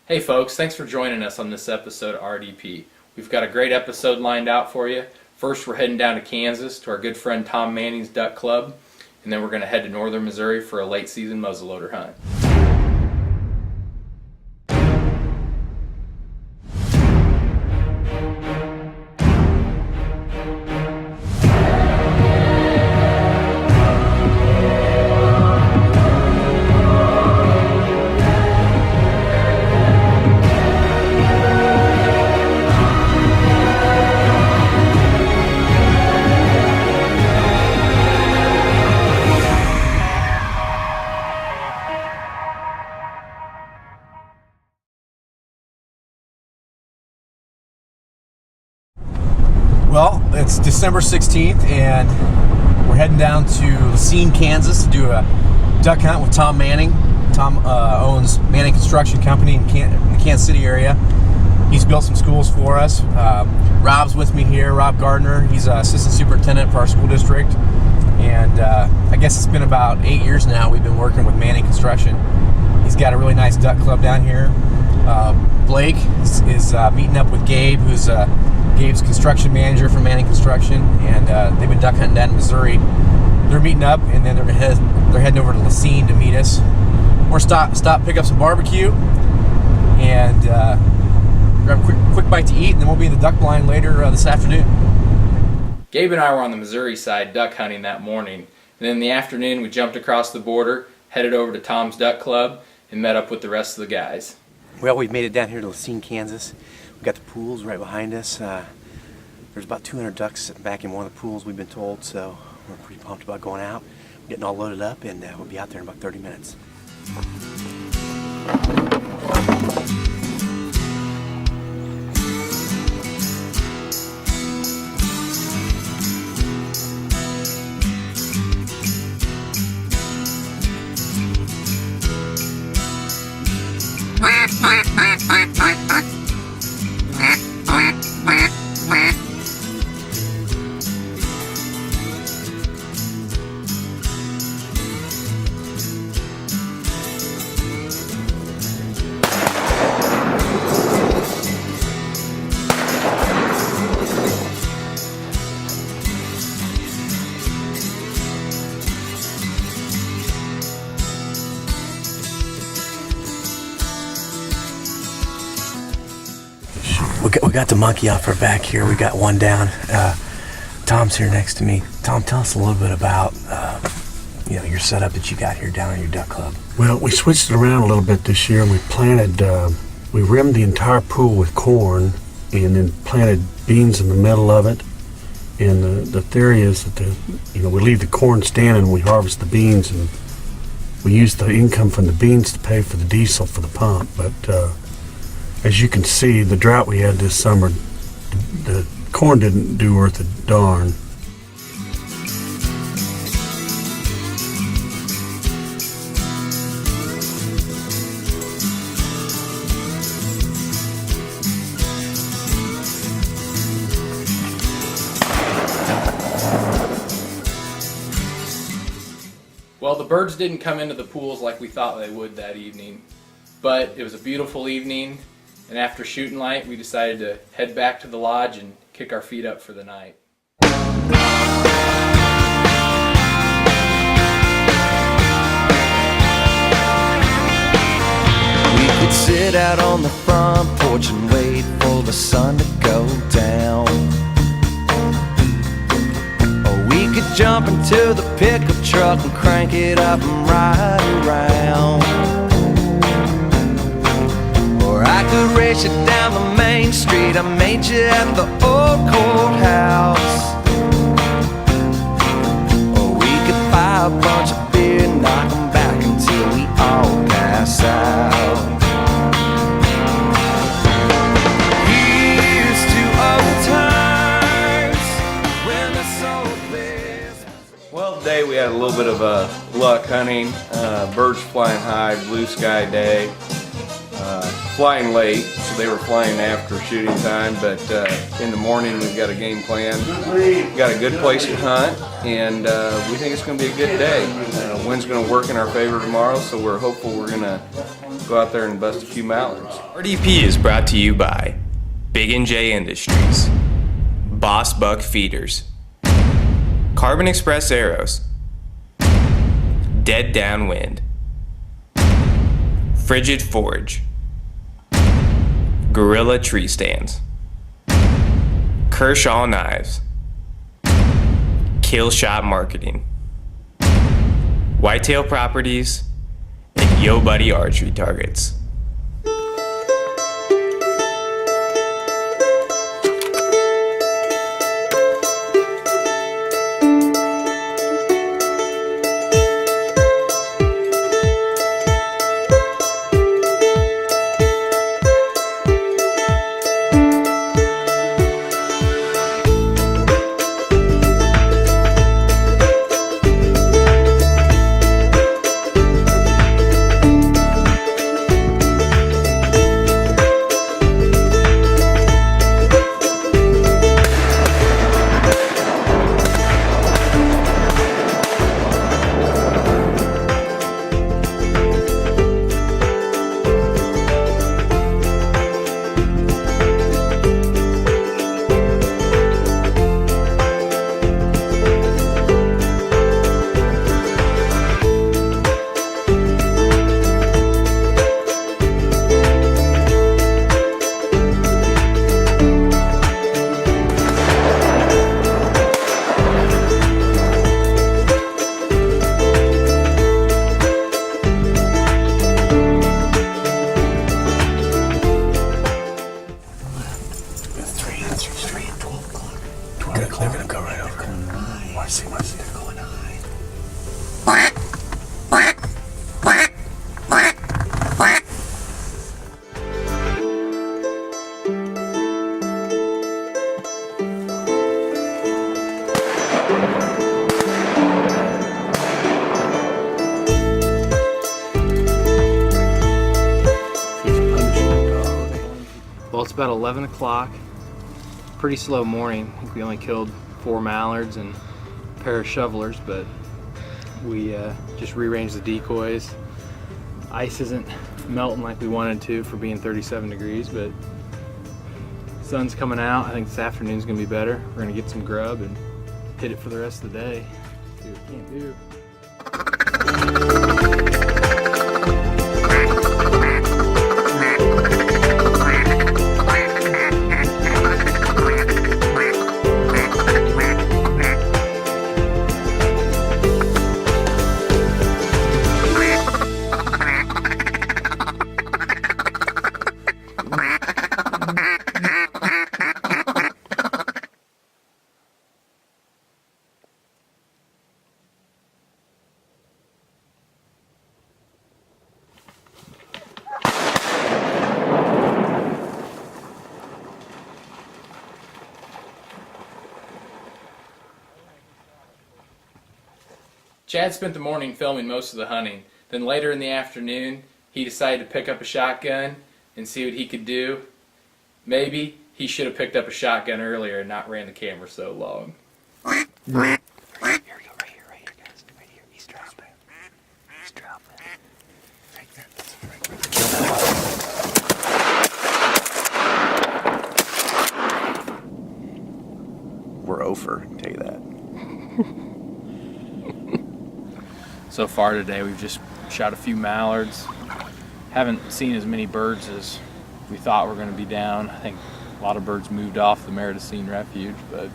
Hey folks, thanks for joining us on this episode of RDP. We've got a great episode lined out for you. First, we're heading down to Kansas to our good friend Tom Manning's Duck Club, and then we're going to head to northern Missouri for a late season muzzleloader hunt. Well, it's December 16th, and we're heading down to Racine, Kansas to do a duck hunt with Tom Manning. Tom owns Manning Construction Company in the Kansas City area. He's built some schools for us. Rob's with me here, Rob Gardner. He's assistant superintendent for our school district. And I guess it's been about 8 years now we've been working with Manning Construction. He's got a really nice duck club down here. Blake is meeting up with Gabe, who's Gabe's construction manager for Manning Construction, and they've been duck hunting down in Missouri. They're meeting up, and then they're heading over to Racine to meet us. We're stop, pick up some barbecue, and grab a quick bite to eat, and then we'll be in the duck blind later this afternoon. Gabe and I were on the Missouri side duck hunting that morning, and then in the afternoon we jumped across the border, headed over to Tom's Duck Club, and met up with the rest of the guys. Well, we've made it down here to Racine, Kansas. We've got the pools right behind us. There's about 200 ducks back in one of the pools, we've been told, so we're pretty pumped about going out, getting all loaded up, and we'll be out there in about 30 minutes. We got the monkey off our back here. We got one down. Tom's here next to me. Tom, tell us a little bit about your setup that you got here down at your duck club. Well, we switched it around a little bit this year, and we rimmed the entire pool with corn, and then planted beans in the middle of it. And the theory is that we leave the corn standing, and we harvest the beans, and we use the income from the beans to pay for the diesel for the pump. But as you can see, the drought we had this summer, the corn didn't do worth a darn. Well, the birds didn't come into the pools like we thought they would that evening, but it was a beautiful evening. And after shooting light, we decided to head back to the lodge and kick our feet up for the night. We could sit out on the front porch and wait for the sun to go down. Or we could jump into the pickup truck and crank it up and ride around. I could race you down the main street I made you at the old courthouse. Or we could buy a bunch of beer and knock 'em back until we all pass out. Here's to old times when the soul plays. Well, today we had a little bit of luck hunting, birds flying high, blue sky day. Flying late, they were flying after shooting time, but in the morning we've got a game plan. We've got a good place to hunt, and we think it's going to be a good day. Wind's going to work in our favor tomorrow, so we're hopeful we're going to go out there and bust a few mallards. RDP is brought to you by Big & J Industries, Boss Buck Feeders, Carbon Express Arrows, Dead Downwind, Frigid Forge, Gorilla Tree Stands, Kershaw Knives, Kill Shot Marketing, Whitetail Properties, and Yo Buddy Archery Targets. They're gonna go right over. I see. They're going high. Well, it's about 11 o'clock. Pretty slow morning. I think we only killed 4 mallards and a pair of shovelers, but we just rearranged the decoys. Ice isn't melting like we wanted to for being 37 degrees, but sun's coming out. I think this afternoon's gonna be better. We're gonna get some grub and hit it for the rest of the day. See what we can do. Chad spent the morning filming most of the hunting. Then later in the afternoon, he decided to pick up a shotgun and see what he could do. Maybe he should have picked up a shotgun earlier and not ran the camera so long. Here we go, right here, guys. Right here. He's dropping. Right there. We're over, I'll tell you that. So far today, we've just shot a few mallards. Haven't seen as many birds as we thought were going to be down. I think a lot of birds moved off the Meridocene Refuge, but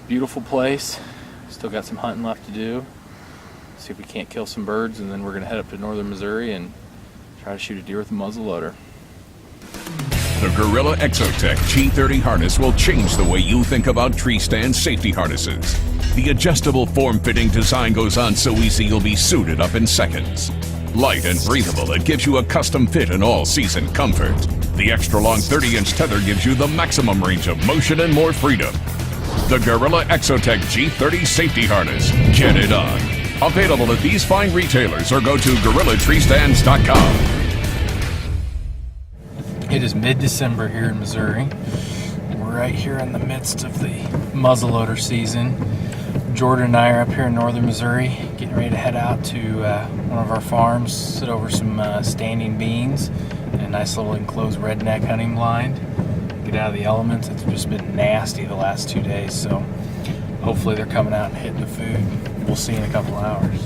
beautiful place. Still got some hunting left to do. See if we can't kill some birds, and then we're going to head up to northern Missouri and try to shoot a deer with a muzzleloader. The Gorilla Exotech G30 harness will change the way you think about tree stand safety harnesses. The adjustable form-fitting design goes on so easy you'll be suited up in seconds. Light and breathable, it gives you a custom fit and all-season comfort. The extra-long 30-inch tether gives you the maximum range of motion and more freedom. The Gorilla Exotech G30 safety harness. Get it on. Available at these fine retailers or go to GorillaTreeStands.com. It is mid-December here in Missouri. We're right here in the midst of the muzzleloader season. Jordan and I are up here in northern Missouri, getting ready to head out to one of our farms, sit over some standing beans and a nice little enclosed redneck hunting blind. Get out of the elements. It's just been nasty the last 2 days, so hopefully they're coming out and hitting the food. We'll see in a couple hours.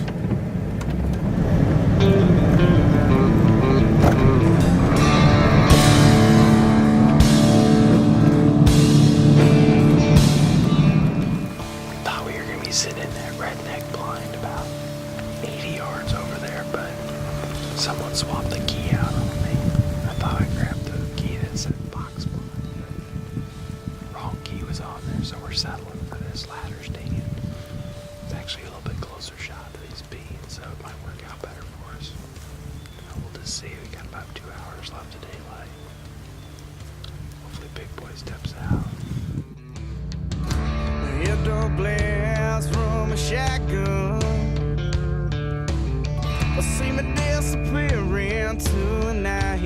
Sitting in that redneck blind about 80 yards over there, but someone swapped the key out on me. I thought I grabbed the key that said box blind, but the wrong key was on there, so we're settling for this ladder stand. It's actually a little bit closer shot to these beans, so it might work out better for us. We'll just see. We got about 2 hours left of daylight. Hopefully Big Boy steps out. Your door blasts from a shotgun. I see me disappearing tonight.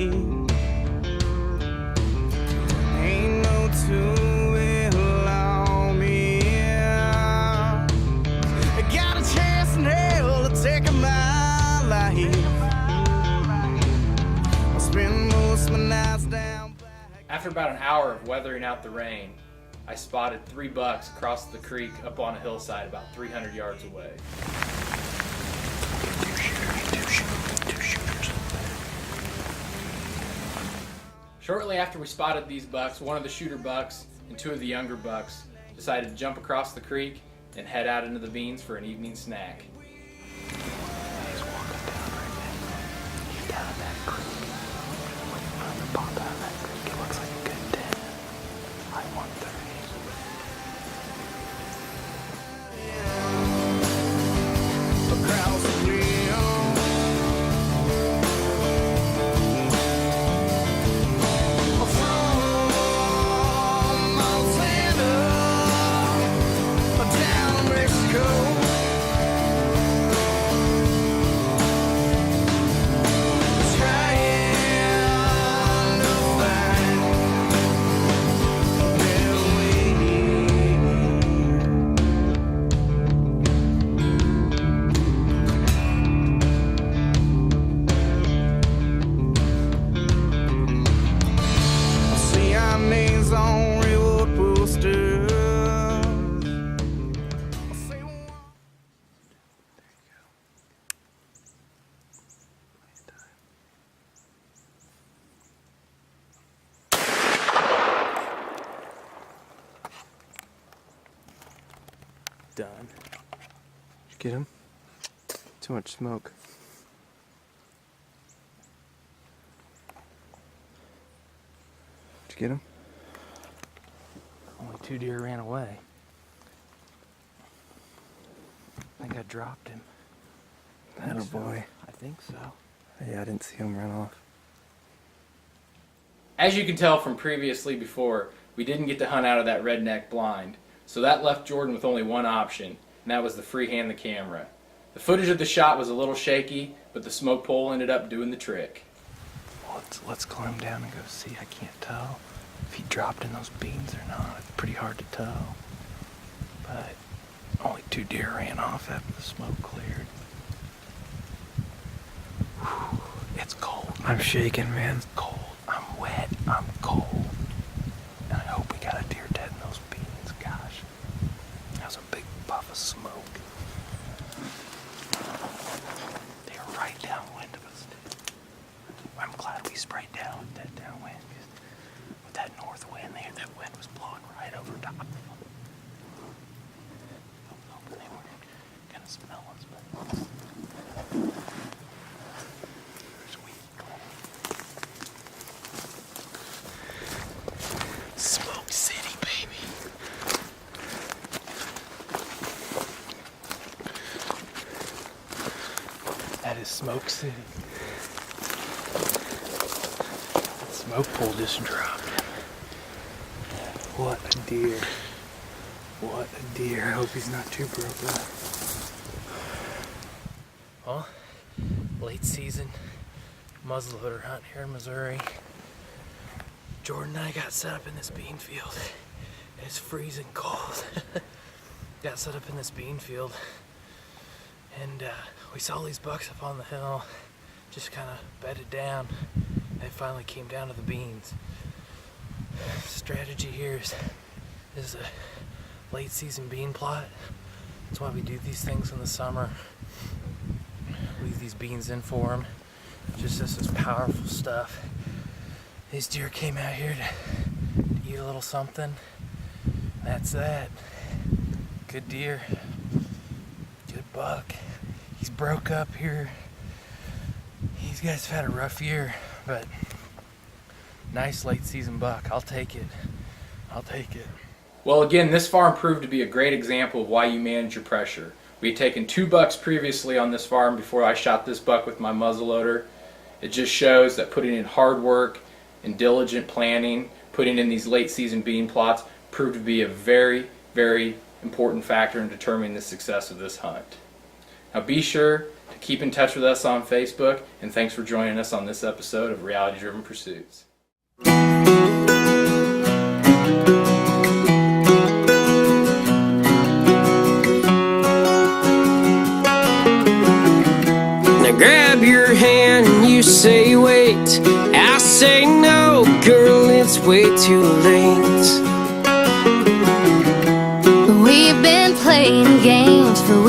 Ain't no two will on me. I got a chance in hell to take my life. I spend most of my nights down back. After about an hour of weathering out the rain, I spotted 3 bucks across the creek up on a hillside about 300 yards away. Two shooters. Shortly after we spotted these bucks, one of the shooter bucks and 2 of the younger bucks decided to jump across the creek and head out into the beans for an evening snack. He's walking down right now. He's down in that creek. Waiting for him to pop out of that creek. It looks like a good 10. High 130. Across the wheel. From Montana down to Mexico. Trying to find a better way. See our names on railroad posters. Done. Did you get him? Too much smoke. Did you get him? Only 2 deer ran away. I think I dropped him. Atta boy. I think so. Yeah, I didn't see him run off. As you can tell from previously before, we didn't get to hunt out of that redneck blind, so that left Jordan with only one option, and that was to freehand the camera. The footage of the shot was a little shaky, but the smoke pole ended up doing the trick. Well, let's climb down and go see. I can't tell if he dropped in those beans or not. It's pretty hard to tell. But only 2 deer ran off after the smoke cleared. Whew, it's cold. I'm shaking, man. It's cold. I'm wet. I'm cold. And I hope we got a deer dead in those beans. Gosh. That was a big puff of smoke. They were right downwind of us. I'm glad we sprayed down with that downwind. With that north wind there, that wind was blowing right over top of them. I was hoping they weren't gonna smell us, but sweet. Smoke City, baby. That is Smoke City. That smoke pole just dropped. What a deer. What a deer. I hope he's not too broke up. Well, late season muzzleloader hunt here in Missouri. Jordan and I got set up in this bean field. It's freezing cold. Got set up in this bean field, and we saw these bucks up on the hill, just kind of bedded down. They finally came down to the beans. Strategy here is a late season bean plot. That's why we do these things in the summer. Leave these beans in for them. Just this is powerful stuff. These deer came out here to eat a little something. That's that. Good deer. Good buck. He's broke up here. These guys have had a rough year, but nice late season buck. I'll take it. I'll take it. Well, again, this farm proved to be a great example of why you manage your pressure. We had taken 2 bucks previously on this farm before I shot this buck with my muzzleloader. It just shows that putting in hard work and diligent planning, putting in these late season bean plots, proved to be a very, very important factor in determining the success of this hunt. Now be sure to keep in touch with us on Facebook, and thanks for joining us on this episode of Reality Driven Pursuits. Grab your hand and you say wait. I say no, girl, it's way too late. We've been playing games for